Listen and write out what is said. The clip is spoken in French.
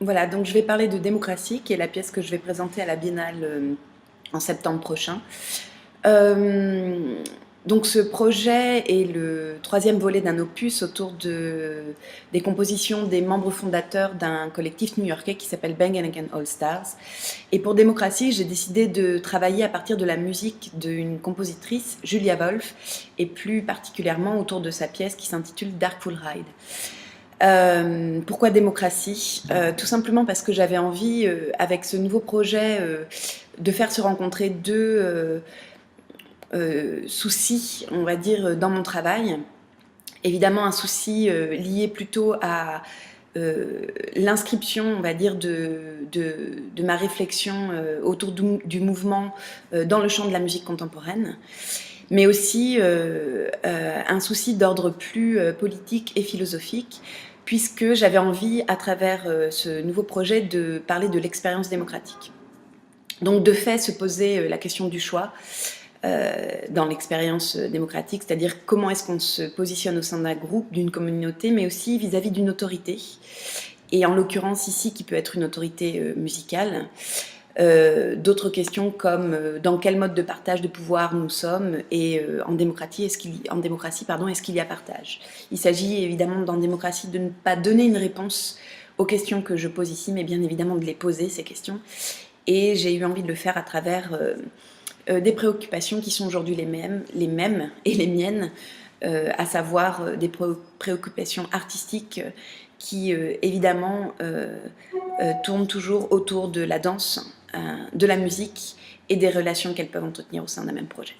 Voilà, donc je vais parler de Démocratie, qui est la pièce que je vais présenter à la Biennale en septembre prochain. Donc ce projet est le troisième volet d'un opus autour des compositions des membres fondateurs d'un collectif new-yorkais qui s'appelle Bang Again All Stars. Et pour Démocratie, j'ai décidé de travailler à partir de la musique d'une compositrice, Julia Wolf, et plus particulièrement autour de sa pièce qui s'intitule Darkful Ride. Pourquoi Démocratie? Tout simplement parce que j'avais envie, avec ce nouveau projet, de faire se rencontrer deux soucis, on va dire, dans mon travail. Évidemment, un souci lié plutôt à l'inscription, on va dire, de ma réflexion autour du mouvement dans le champ de la musique contemporaine, mais aussi un souci d'ordre plus politique et philosophique, puisque j'avais envie, à travers ce nouveau projet, de parler de l'expérience démocratique. Donc, de fait, se poser la question du choix dans l'expérience démocratique, c'est-à-dire comment est-ce qu'on se positionne au sein d'un groupe, d'une communauté, mais aussi vis-à-vis d'une autorité. Et en l'occurrence ici, qui peut être une autorité musicale. D'autres questions comme dans quel mode de partage de pouvoir nous sommes, et en démocratie, est-ce qu'il y a partage? Il s'agit évidemment dans démocratie de ne pas donner une réponse aux questions que je pose ici, mais bien évidemment de les poser, ces questions. Et j'ai eu envie de le faire à travers des préoccupations qui sont aujourd'hui les mêmes et les miennes, à savoir des préoccupations artistiques qui évidemment tournent toujours autour de la danse, de la musique et des relations qu'elles peuvent entretenir au sein d'un même projet.